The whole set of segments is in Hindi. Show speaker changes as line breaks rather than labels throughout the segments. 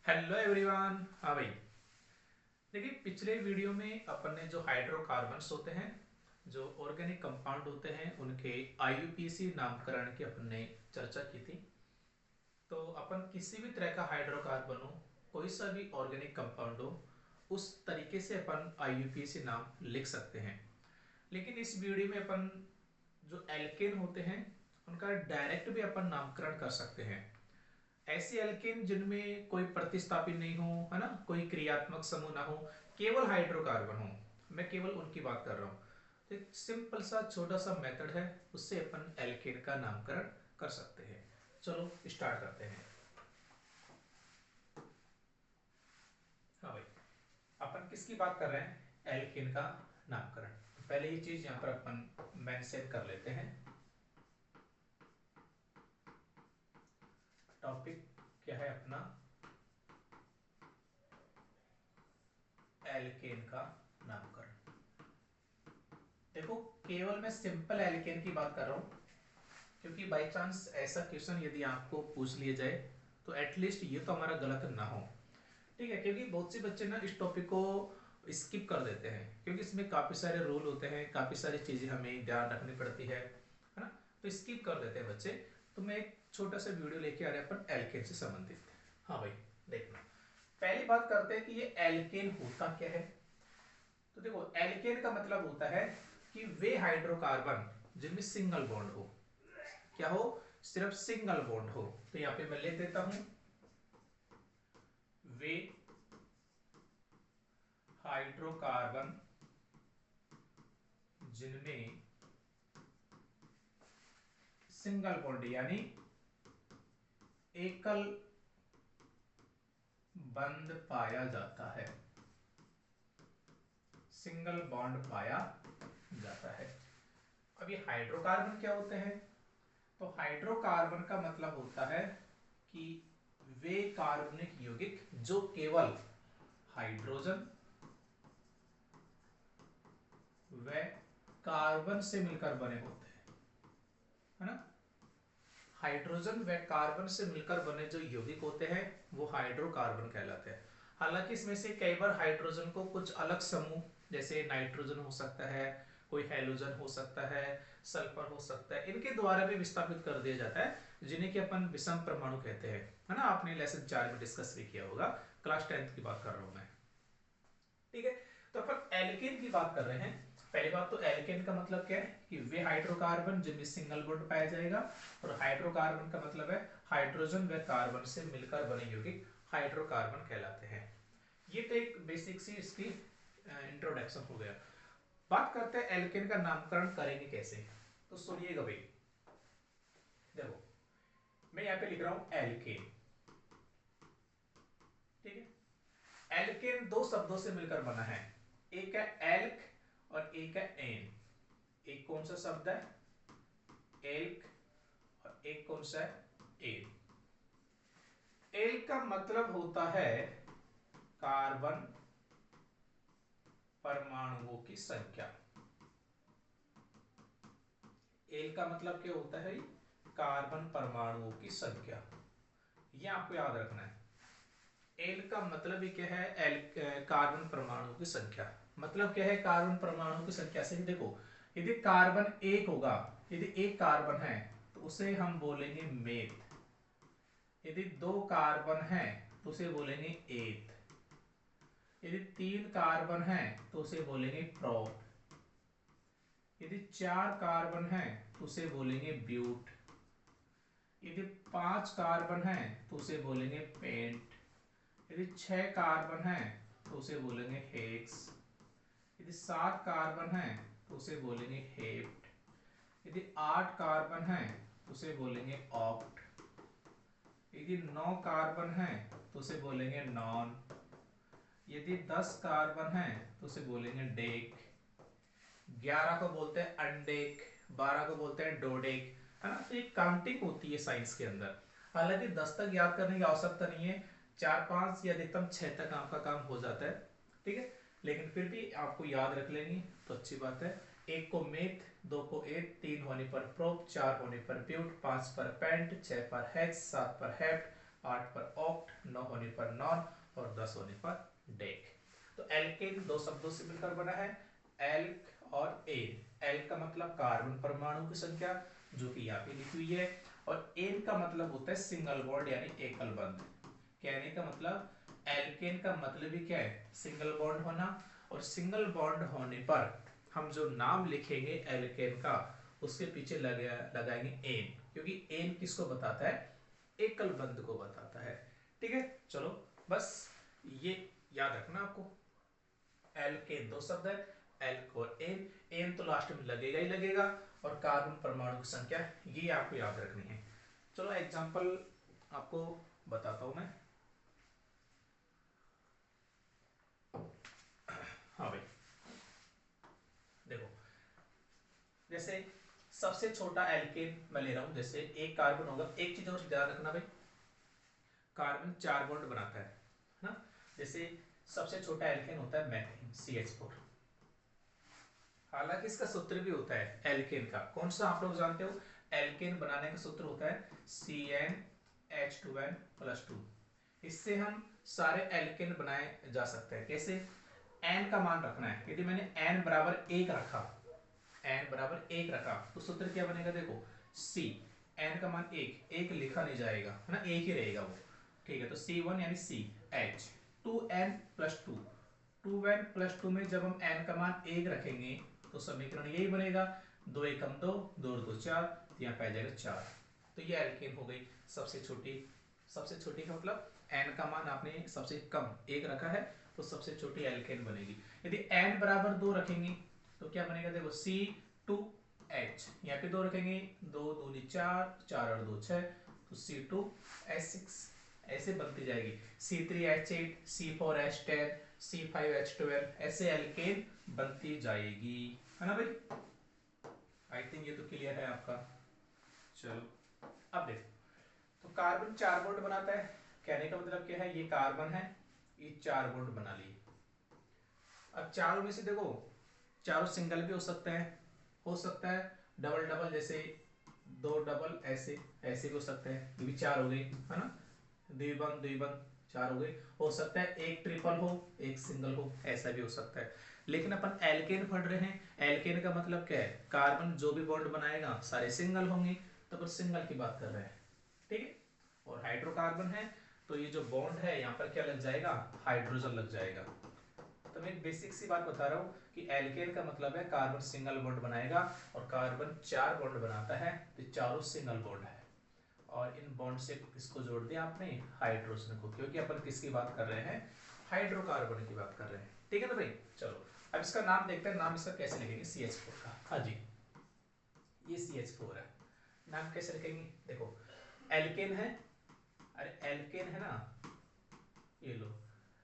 Hello everyone. हाँ भाई, देखिए पिछले वीडियो में अपन ने जो हाइड्रोकार्बन्स होते हैं, जो ऑर्गेनिक कंपाउंड होते हैं, उनके आईयूपीएसी नामकरण की अपन ने चर्चा की थी। तो अपन किसी भी तरह का हाइड्रोकार्बन हो, कोई सा भी ऑर्गेनिक कंपाउंड हो, उस तरीके से अपन आईयूपीएसी नाम लिख सकते हैं। लेकिन इस वीडियो में अपन जो एल्केन होते हैं उनका डायरेक्ट भी अपन नामकरण कर सकते हैं। ऐसे एल्केन जिनमें कोई प्रतिस्थापी नहीं हो, है ना, कोई क्रियात्मक समूह ना हो, केवल हाइड्रोकार्बन हो, मैं केवल उनकी बात कर रहा हूँ। तो एक सिंपल सा छोटा सा मेथड है, उससे अपन एल्केन का नामकरण कर सकते हैं। चलो स्टार्ट करते हैं। हाँ भाई, अपन किसकी बात कर रहे हैं? एल्केन का नामकरण। तो पहले ये चीज यहाँ पर अपन मेंशन कर लेते हैं। टॉपिक क्या है अपना? एल्केन का नामकरण। देखो, केवल मैं सिंपल एल्केन की बात कर रहा हूँ, क्योंकि बाई चांस ऐसा क्वेश्चन यदि आपको पूछ लिया जाए तो एटलीस्ट ये तो हमारा गलत ना हो। ठीक है, क्योंकि बहुत से बच्चे ना इस टॉपिक को स्किप कर देते हैं, क्योंकि इसमें काफ़ी सारे रूल होते हैं, काफ़ी सारी चीज़ें हमें ध्यान रखनी पड़ती है ना। तो स्किप कर देते हैं बच्चे। तो मैं एक छोटा सा वीडियो लेके आ रहे हैं अपन एल्केन से संबंधित। हाँ भाई, देखना, पहली बात करते हैं कि ये एल्केन होता क्या है। तो देखो, एल्केन का मतलब होता है कि वे हाइड्रोकार्बन जिनमें सिंगल बॉन्ड हो। क्या हो? सिर्फ सिंगल बॉन्ड हो। तो यहां पे मैं लिख देता हूं, वे हाइड्रोकार्बन जिनमें सिंगल बॉन्ड यानी एकल बंध पाया जाता है, सिंगल बॉन्ड पाया जाता है। अब ये हाइड्रोकार्बन क्या होते हैं? तो हाइड्रोकार्बन का मतलब होता है कि वे कार्बनिक यौगिक जो केवल हाइड्रोजन व कार्बन से मिलकर बने होते हैं, है ना। हाइड्रोजन व कार्बन से मिलकर बने जो यौगिक होते हैं वो हाइड्रोकार्बन कहलाते हैं। हालांकि इसमें से कई बार हाइड्रोजन को कुछ अलग समूह, जैसे नाइट्रोजन हो सकता है, कोई हेलोजन हो सकता है, सल्फर हो सकता है, इनके द्वारा भी विस्थापित कर दिया जाता है, जिन्हें कि अपन विषम परमाणु कहते हैं, है ना। आपने लेसन 4 में डिस्कस भी किया होगा, क्लास 10th की बात कर रहा हूं मैं। ठीक है, तो अपन एल्केन की बात कर रहे हैं। पहली बात तो एल्केन का मतलब क्या है कि वे हाइड्रोकार्बन जिनमें सिंगल बॉन्ड पाया जाएगा, और हाइड्रोकार्बन का मतलब है हाइड्रोजन व कार्बन से मिलकर बने यौगिक हाइड्रोकार्बन कहलाते हैं। ये तो एक बेसिक सी इसकी इंट्रोडक्शन हो गया। बात करते हैं एल्केन का नामकरण करेंगे कैसे। तो सुनिएगा भाई, देखो मैं यहाँ पे लिख रहा हूं एल्केन। ठीक है, एल्केन दो शब्दों से मिलकर बना है, एक है एल्क और एक है एन। एक कौन सा शब्द है? एल्क। और एक कौन सा है? एन। एल का मतलब होता है कार्बन परमाणुओं की संख्या। एल का मतलब क्या होता है? कार्बन परमाणुओं की संख्या। यह आपको याद रखना है। एल का मतलब ही क्या है? एल कार्बन परमाणुओं की संख्या। मतलब क्या है कार्बन परमाणुओं की संख्या से? देखो, यदि कार्बन एक होगा, यदि एक कार्बन है तो उसे हम बोलेंगे मेथ। यदि दो कार्बन है तो उसे बोलेंगे एथ। यदि तीन कार्बन है तो उसे बोलेंगे प्रोप। यदि चार कार्बन है तो उसे बोलेंगे ब्यूट। यदि पांच कार्बन है तो उसे बोलेंगे पेंट। यदि छह कार्बन है तो उसे बोलेंगे हेक्स। यदि सात कार्बन है तो उसे बोलेंगे हेप्ट। यदि आठ कार्बन है तो उसे बोलेंगे ऑक्ट। यदि नौ कार्बन है तो उसे बोलेंगे नॉन। यदि 10 कार्बन है तो उसे बोलेंगे डेक। 11 को बोलते हैं अनडेक। 12 को बोलते हैं डोडेक, है ना। तो ये काउंटिंग होती है साइंस के अंदर। हालांकि 10 तक याद करने की आवश्यकता नहीं है, 4 5 या अधिकतम 6 तक आपका काम हो जाता है। ठीक है, लेकिन फिर भी आपको याद रख लेंगे तो अच्छी बात है। एक को मेथ, दो को एथ, तीन होने पर प्रोप, चार होने पर ब्यूट, पांच पर पेंट, छह पर हेक्स, सात पर हेप्ट, 8 पर ऑक्ट, 9 होने पर नॉन और 10 होने पर डेक। तो एल्केन दो शब्दों से मिलकर बना है, एल्क और एन। एल्क का मतलब कार्बन परमाणु की संख्या जो कि यहाँ पे लिखी हुई है, और एन का मतलब होता है सिंगल बॉन्ड यानी एकल बंध। कहने का मतलब एल्केन का मतलब ही क्या है, सिंगल बॉन्ड होना, और सिंगल बॉन्ड होने पर हम जो नाम लिखेंगे एल्केन का उसके पीछे लगाएंगे एन, क्योंकि एन किसको बताता है, एकल बंध को बताता है। ठीक है, चलो बस ये याद रखना आपको। एल्केन दो शब्द है, एल्क और एन। एन तो लास्ट में लगेगा ही लगेगा, और कार्बन परमाणु की संख्या ये आपको याद रखनी है। चलो एग्जांपल आपको बताता हूं मैं। हाँ भाई देखो, जैसे सबसे छोटा एल्केन मैं ले रहा हूं, जैसे एक कार्बन होगा। एक चीज और ध्यान रखना भाई, कार्बन 4 बॉन्ड बनाता है ना। जैसे सबसे छोटा एल्केन होता है मेथेन CH4। हालांकि इसका सूत्र भी होता है एल्केन का, कौन सा आप लोग जानते हो, एल्केन बनाने का सूत्र होता है CnH2n+2। इससे हम सारे एल्केन बनाए जा सकते हैं। कैसे, n का मान रखना है। यदि मैंने n बराबर 1 रखा, n बराबर 1 रखा तो सूत्र क्या बनेगा, देखो C, n का मान 1, 1 लिखा नहीं जाएगा है ना, 1 ही रहेगा वो। ठीक है, तो C1 यानी CH 2n+2। 2n+2 में जब हम n का मान 1 रखेंगे तो समीकरण यही बनेगा, 2 एकम 2, 2 2 4, यहाँ पे आ जाएगा 4। तो ये एल्केन हो गई सबसे छोटी। सबसे छोटी का मतलब n का मान आपने सबसे कम 1 रखा है तो सबसे छोटी एल्केन बनेगी। यदि n बराबर 2 रखेंगे तो क्या बनेगा, देखो C2H, यहाँ पे 2 रखेंगे, 2 2 4, 4 और 2 6, तो C2H6 ऐसे बनती जाएगी। C3H8, C4H10, C5H12, ऐसे एल्केन बनती जाएगी, है ना भाई। आई थिंक ये तो क्लियर है आपका। चलो अब देखो, तो कार्बन 4 बॉन्ड बनाता है। कहने का मतलब क्या है, ये कार्बन है, ये 4 बॉन्ड बना लिए। अब चारों में से देखो, चारों सिंगल भी हो सकता है डबल डबल, जैसे 2 डबल ऐसे ऐसे भी हो सकते हैं, ये भी 4 हो गई है ना, द्विबंध द्विबंध 4 हो गए। हो सकता है एक ट्रिपल हो, एक सिंगल हो, ऐसा भी हो सकता है। लेकिन अपन एल्केन पढ़ रहे हैं, एल्केन का मतलब क्या है, कार्बन जो भी बॉन्ड बनाएगा सारे सिंगल होंगे, तो अपन सिंगल की बात कर रहे हैं। ठीक है, और हाइड्रोकार्बन है तो ये जो बॉन्ड है यहाँ पर क्या लग जाएगा, हाइड्रोजन लग जाएगा। तो मैं एक बेसिक सी बात बता रहा हूँ कि एल्केन का मतलब है कार्बन सिंगल बॉन्ड बनाएगा, और कार्बन 4 बॉन्ड बनाता है तो चारों सिंगल बॉन्ड है, और इन बॉन्ड से किसको जोड़ दिया आपने, हाइड्रोजन को, क्योंकि अपन किसकी बात कर रहे हैं, हाइड्रोकार्बन की बात कर रहे हैं। ठीक है ना भाई, चलो अब इसका नाम देखते हैं, नाम इसका कैसे लिखेंगे, CH4 का। हाँ जी, ये CH4 है, नाम कैसे लिखेंगे, देखो एल्केन है, अरे एल्केन है ना, ये लो,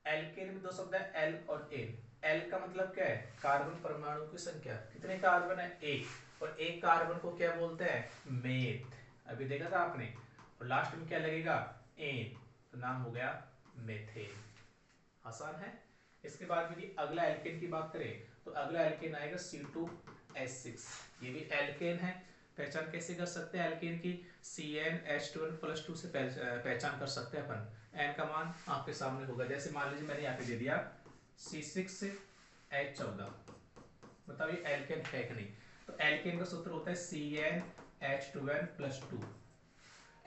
एल्केन में दो शब्द है एल और एन। एल का मतलब क्या है, कार्बन परमाणु की संख्या, कितने कार्बन है, एक, और एक कार्बन को क्या बोलते हैं, मेथ, अभी देखा था आपने, और लास्ट में क्या लगेगा, एन, तो नाम हो गया मेथेन। आसान है। इसके बाद यदि अगला एल्केन की बात करें तो अगला एल्केन आएगा C2H6, ये भी एल्केन है। पहचान कैसे कर सकते हैं एल्केन की, CnH2n+2 से पहचान कर सकते हैं अपन। n का मान आपके सामने होगा, जैसे मान लीजिए मैंने यहाँ पे दे दिया C6H14, बताओ ये एल्केन है कि नहीं। तो एल्केन का सूत्र होता है CnH2n+2।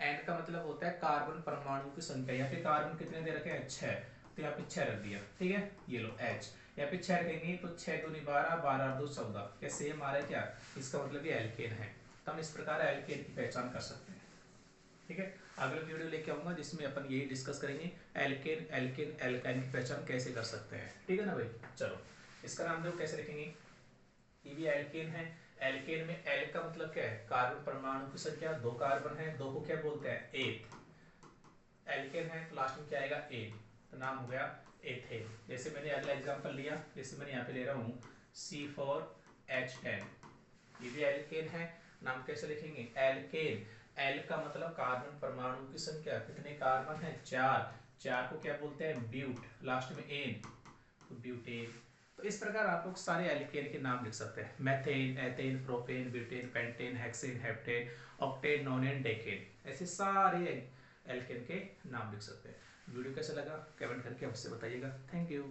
n का मतलब होता है कार्बन परमाणु की संख्या, यहाँ पे कार्बन कितने दे रखे हैं, 6, तो यहाँ पे 6 रख दिया। ठीक है, ये लो H, यहाँ पे 6 रखेंगे तो 6 दूनी 12, 12 2 14, क्या सेम आ रहा है क्या, इसका मतलब ये एल्केन है। तो हम इस प्रकार एल्केन की पहचान कर सकते हैं। ठीक है, अगला वीडियो लेके आऊंगा जिसमें अपन यही डिस्कस करेंगे एल्केन एल्केन एल्काइन की पहचान कैसे कर सकते हैं। ठीक है ना भाई, चलो इसका नाम देखो कैसे लिखेंगे, ये भी एल्केन है। एल्केन में एल का मतलब क्या है, कार्बन परमाणु की संख्या, 2 कार्बन है, 2 को क्या बोलते हैं, एथ। एल्केन है तो लास्ट में क्या आएगा, एन, तो नाम हो गया एथेन। जैसे मैंने अगला एग्जांपल लिया, जैसे मैंने यहाँ पे ले रहा हूँ C4H10, ये भी एल्केन है। नाम कैसे लिखेंगे, एल्केन, एल का मतलब कार्बन परमाणु की संख्या, कितने कार्बन है, 4, 4 को क्या बोलते हैं, ब्यूट, लास्ट में एन, तो ब्यूटेन। तो इस प्रकार आप लोग सारे एल्केन के नाम लिख सकते हैं, methane, ethane, propane, butane, pentane, hexane, heptane, octane, नोनेन, decane, ऐसे सारे एल्केन के नाम लिख सकते हैं। वीडियो कैसा लगा कमेंट करके हमसे बताइएगा। Thank you.